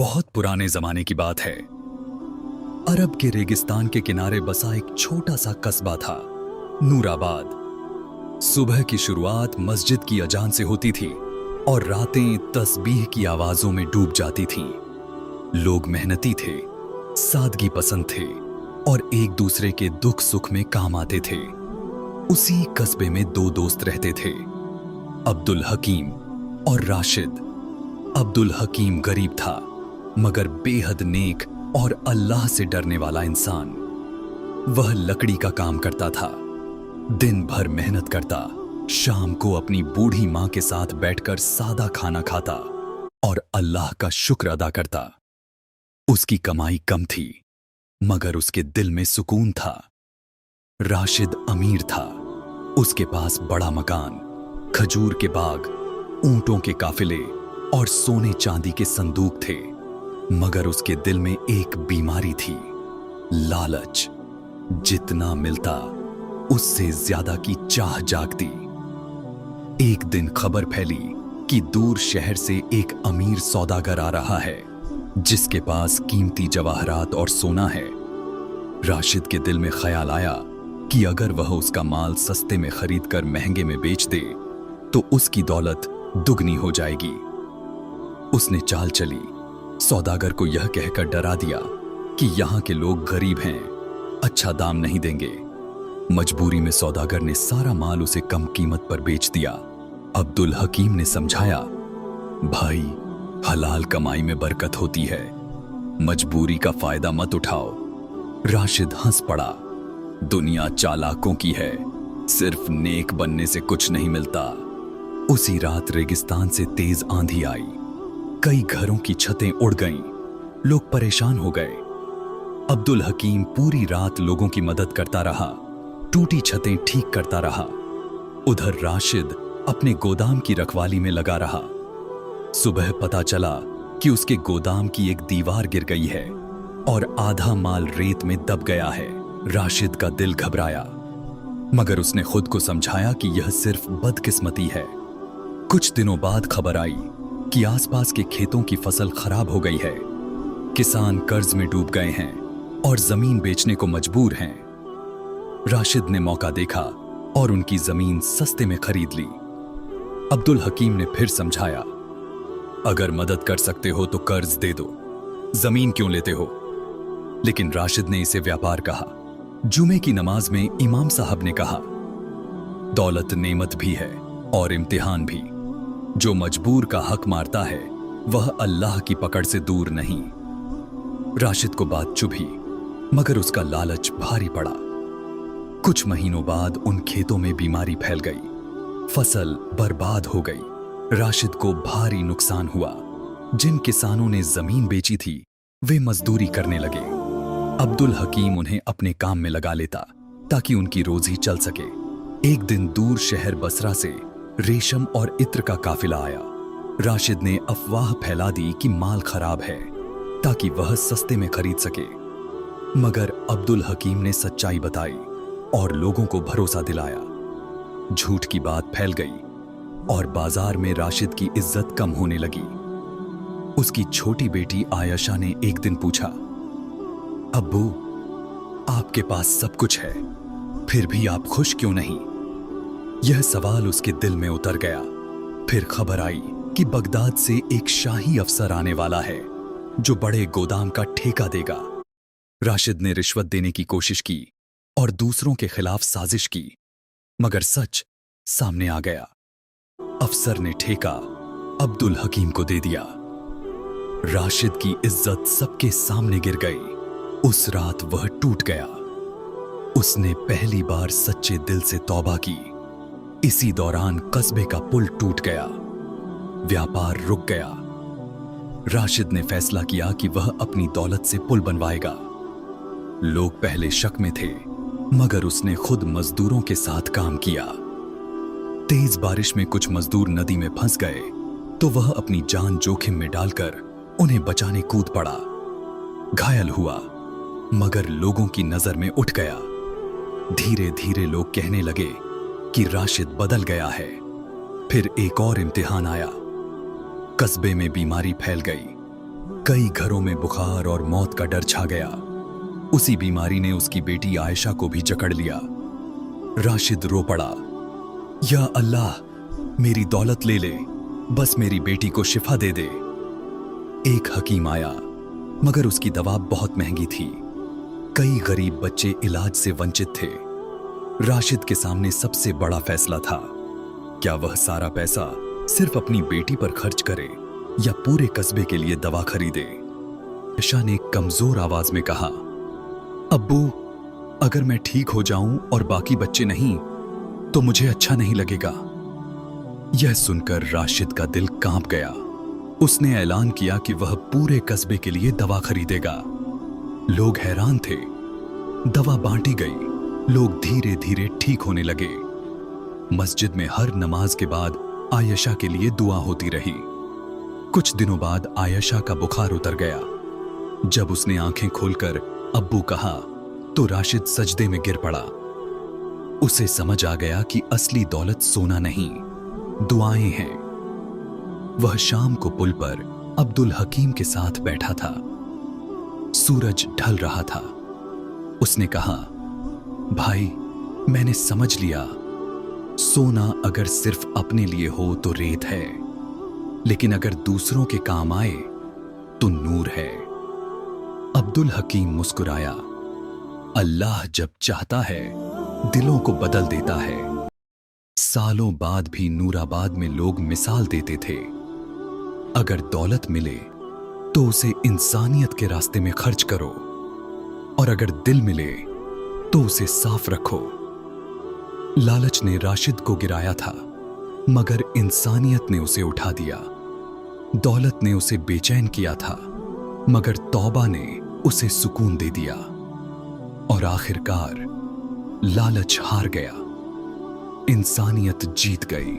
बहुत पुराने जमाने की बात है। अरब के रेगिस्तान के किनारे बसा एक छोटा सा कस्बा था, नूराबाद। सुबह की शुरुआत मस्जिद की अजान से होती थी और रातें तस्बीह की आवाजों में डूब जाती थीं। लोग मेहनती थे, सादगी पसंद थे और एक दूसरे के दुख सुख में काम आते थे। उसी कस्बे में दो दोस्त रहते थे, अब्दुल हकीम और राशिद। अब्दुल हकीम गरीब था, मगर बेहद नेक और अल्लाह से डरने वाला इंसान। वह लकड़ी का काम करता था, दिन भर मेहनत करता, शाम को अपनी बूढ़ी मां के साथ बैठकर सादा खाना खाता और अल्लाह का शुक्र अदा करता। उसकी कमाई कम थी, मगर उसके दिल में सुकून था। राशिद अमीर था, उसके पास बड़ा मकान, खजूर के बाग, ऊंटों के काफिले और सोने चांदी के संदूक थे। मगर उसके दिल में एक बीमारी थी, लालच। जितना मिलता उससे ज्यादा की चाह जागती। एक दिन खबर फैली कि दूर शहर से एक अमीर सौदागर आ रहा है, जिसके पास कीमती जवाहरात और सोना है। राशिद के दिल में ख्याल आया कि अगर वह उसका माल सस्ते में खरीद कर महंगे में बेच दे तो उसकी दौलत दुगनी हो जाएगी। उसने चाल चली, सौदागर को यह कहकर डरा दिया कि यहां के लोग गरीब हैं, अच्छा दाम नहीं देंगे। मजबूरी में सौदागर ने सारा माल उसे कम कीमत पर बेच दिया। अब्दुल हकीम ने समझाया, भाई, हलाल कमाई में बरकत होती है, मजबूरी का फायदा मत उठाओ। राशिद हंस पड़ा, दुनिया चालाकों की है, सिर्फ नेक बनने से कुछ नहीं मिलता। उसी रात रेगिस्तान से तेज आंधी आई, कई घरों की छतें उड़ गईं, लोग परेशान हो गए। अब्दुल हकीम पूरी रात लोगों की मदद करता रहा, टूटी छतें ठीक करता रहा। उधर राशिद अपने गोदाम की रखवाली में लगा रहा। सुबह पता चला कि उसके गोदाम की एक दीवार गिर गई है और आधा माल रेत में दब गया है। राशिद का दिल घबराया, मगर उसने खुद को समझाया कि यह सिर्फ बदकिस्मती है। कुछ दिनों बाद खबर आई कि आसपास के खेतों की फसल खराब हो गई है, किसान कर्ज में डूब गए हैं और जमीन बेचने को मजबूर हैं। राशिद ने मौका देखा और उनकी जमीन सस्ते में खरीद ली। अब्दुल हकीम ने फिर समझाया, अगर मदद कर सकते हो तो कर्ज दे दो, जमीन क्यों लेते हो? लेकिन राशिद ने इसे व्यापार कहा। जुमे की नमाज में इमाम साहब ने कहा, दौलत नेमत भी है और इम्तिहान भी। जो मजबूर का हक मारता है वह अल्लाह की पकड़ से दूर नहीं। राशिद को बात चुभी, मगर उसका लालच भारी पड़ा। कुछ महीनों बाद उन खेतों में बीमारी फैल गई, फसल बर्बाद हो गई। राशिद को भारी नुकसान हुआ। जिन किसानों ने जमीन बेची थी वे मजदूरी करने लगे। अब्दुल हकीम उन्हें अपने काम में लगा लेता ताकि उनकी रोजी चल सके। एक दिन दूर शहर बसरा से रेशम और इत्र का काफिला आया। राशिद ने अफवाह फैला दी कि माल खराब है ताकि वह सस्ते में खरीद सके, मगर अब्दुल हकीम ने सच्चाई बताई और लोगों को भरोसा दिलाया। झूठ की बात फैल गई और बाजार में राशिद की इज्जत कम होने लगी। उसकी छोटी बेटी आयशा ने एक दिन पूछा, अब्बू, आपके पास सब कुछ है, फिर भी आप खुश क्यों नहीं? यह सवाल उसके दिल में उतर गया। फिर खबर आई कि बगदाद से एक शाही अफसर आने वाला है जो बड़े गोदाम का ठेका देगा। राशिद ने रिश्वत देने की कोशिश की और दूसरों के खिलाफ साजिश की, मगर सच सामने आ गया। अफसर ने ठेका अब्दुल हकीम को दे दिया। राशिद की इज्जत सबके सामने गिर गई। उस रात वह टूट गया। उसने पहली बार सच्चे दिल से तौबा की। इसी दौरान कस्बे का पुल टूट गया, व्यापार रुक गया। राशिद ने फैसला किया कि वह अपनी दौलत से पुल बनवाएगा। लोग पहले शक में थे, मगर उसने खुद मजदूरों के साथ काम किया। तेज बारिश में कुछ मजदूर नदी में फंस गए तो वह अपनी जान जोखिम में डालकर उन्हें बचाने कूद पड़ा। घायल हुआ, मगर लोगों की नजर में उठ गया। धीरे धीरे लोग कहने लगे कि राशिद बदल गया है। फिर एक और इम्तिहान आया। कस्बे में बीमारी फैल गई। कई घरों में बुखार और मौत का डर छा गया। उसी बीमारी ने उसकी बेटी आयशा को भी जकड़ लिया। राशिद रो पड़ा, या अल्लाह, मेरी दौलत ले ले, बस मेरी बेटी को शिफा दे दे। एक हकीम आया, मगर उसकी दवा बहुत महंगी थी। कई गरीब बच्चे इलाज से वंचित थे। राशिद के सामने सबसे बड़ा फैसला था, क्या वह सारा पैसा सिर्फ अपनी बेटी पर खर्च करे या पूरे कस्बे के लिए दवा खरीदे। आयशा ने कमजोर आवाज में कहा, अब्बू, अगर मैं ठीक हो जाऊं और बाकी बच्चे नहीं तो मुझे अच्छा नहीं लगेगा। यह सुनकर राशिद का दिल कांप गया। उसने ऐलान किया कि वह पूरे कस्बे के लिए दवा खरीदेगा। लोग हैरान थे। दवा बांटी गई। लोग धीरे धीरे ठीक होने लगे। मस्जिद में हर नमाज के बाद आयशा के लिए दुआ होती रही। कुछ दिनों बाद आयशा का बुखार उतर गया। जब उसने आंखें खोलकर अब्बू कहा तो राशिद सजदे में गिर पड़ा। उसे समझ आ गया कि असली दौलत सोना नहीं, दुआएं हैं। वह शाम को पुल पर अब्दुल हकीम के साथ बैठा था। सूरज ढल रहा था। उसने कहा, भाई, मैंने समझ लिया, सोना अगर सिर्फ अपने लिए हो तो रेत है, लेकिन अगर दूसरों के काम आए तो नूर है। अब्दुल हकीम मुस्कुराया, अल्लाह जब चाहता है दिलों को बदल देता है। सालों बाद भी नूराबाद में लोग मिसाल देते थे, अगर दौलत मिले तो उसे इंसानियत के रास्ते में खर्च करो, और अगर दिल मिले तो उसे साफ रखो। लालच ने राशिद को गिराया था, मगर इंसानियत ने उसे उठा दिया। दौलत ने उसे बेचैन किया था, मगर तौबा ने उसे सुकून दे दिया। और आखिरकार लालच हार गया, इंसानियत जीत गई।